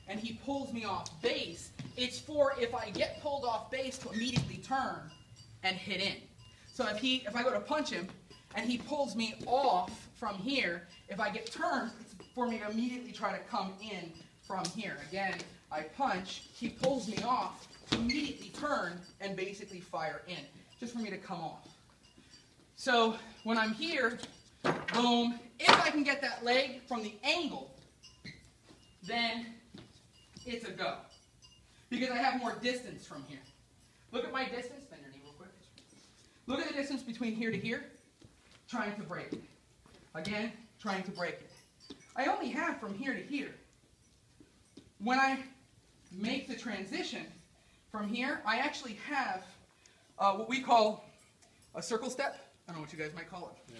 and he pulls me off base, it's for if I get pulled off base to immediately turn and hit in. So if I go to punch him and he pulls me off from here, if I get turned, it's for me to immediately try to come in from here. Again, I punch, he pulls me off, immediately turn, and basically fire in, just for me to come off. So when I'm here, boom, if I can get that leg from the angle, then it's a go. Because I have more distance from here. Look at my distance, bend your knee real quick. Look at the distance between here to here, trying to break it. Again, trying to break it. I only have from here to here. When I make the transition from here, I actually have what we call a circle step. I don't know what you guys might call it.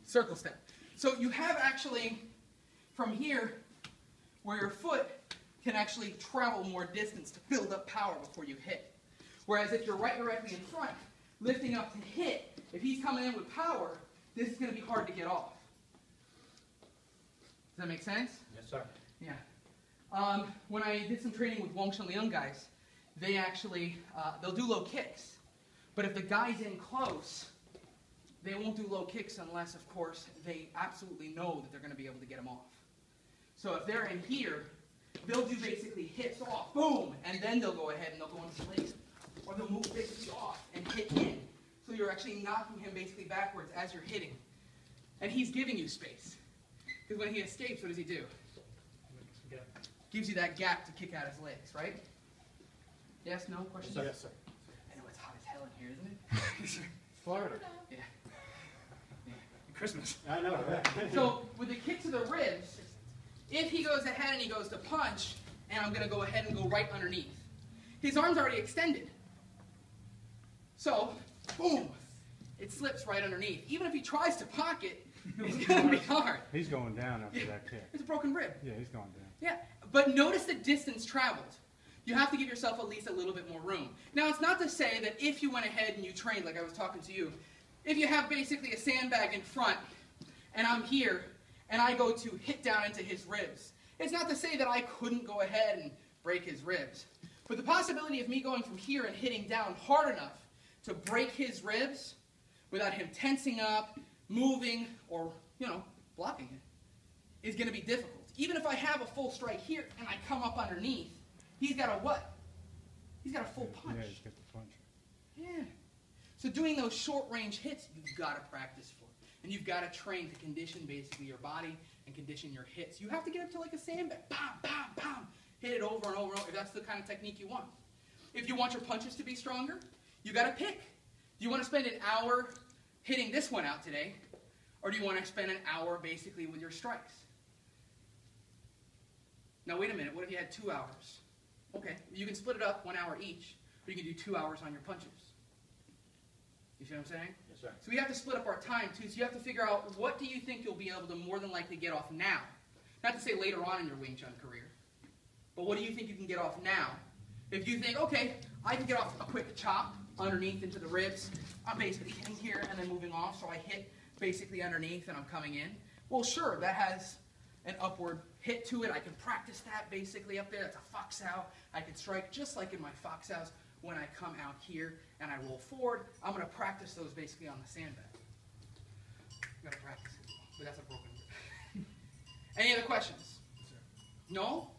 Circle step. So you have actually, from here, where your foot can actually travel more distance to build up power before you hit. Whereas if you're right directly in front, lifting up to hit, if he's coming in with power, this is going to be hard to get off. Does that make sense? Yes, sir. Yeah. When I did some training with Wong Chun Leung guys, they actually, they'll do low kicks. But if the guy's in close, they won't do low kicks unless, of course, they absolutely know that they're going to be able to get him off. So if they're in here, they'll do basically hits off, boom, and then they'll go ahead and they'll go into place. Or they'll move basically off and hit in. So you're actually knocking him basically backwards as you're hitting. And he's giving you space. Because when he escapes, what does he do? Gives you that gap to kick out his legs, right? Yes, no? Questions? Yes, sir. I know it's hot as hell in here, isn't it? Florida. Yeah. Yeah. Christmas. I know, right? So with the kick to the ribs, if he goes ahead and he goes to punch, and I'm going to go ahead and go right underneath, his arm's already extended. So, boom, it slips right underneath. Even if he tries to pocket, it's going to be hard. He's going down after that kick. It's a broken rib. Yeah, he's going down. Yeah, but notice the distance traveled. You have to give yourself at least a little bit more room. Now, it's not to say that if you went ahead and you trained, like I was talking to you, if you have basically a sandbag in front, and I'm here, and I go to hit down into his ribs, it's not to say that I couldn't go ahead and break his ribs. But the possibility of me going from here and hitting down hard enough to break his ribs without him tensing up, moving, or, blocking it, is going to be difficult. Even if I have a full strike here and I come up underneath, he's got a what? He's got a full punch. Yeah, he's got the punch. Yeah. So doing those short-range hits, you've got to practice for. And you've got to train to condition basically your body and condition your hits. You have to get up to like a sandbag. Bam, bam, bam. Hit it over and over and over if that's the kind of technique you want. If you want your punches to be stronger, you got to pick. Do you want to spend an hour hitting this one out today, or do you want to spend an hour basically with your strikes? Now wait a minute, what if you had 2 hours? Okay, you can split it up 1 hour each, or you can do 2 hours on your punches. You see what I'm saying? Yes, sir. So we have to split up our time too, so you have to figure out what do you think you'll be able to more than likely get off now. Not to say later on in your Wing Chun career, but what do you think you can get off now? If you think, okay, I can get off a quick chop underneath into the ribs, I'm basically hitting here and then moving off, so I hit basically underneath and I'm coming in. Well, sure, that has an upward hit to it. I can practice that basically up there. That's a fox out. I can strike just like in my fox outs when I come out here and I roll forward. I'm going to practice those basically on the sandbag. I've got to practice it, but that's a broken rib. Any other questions? No?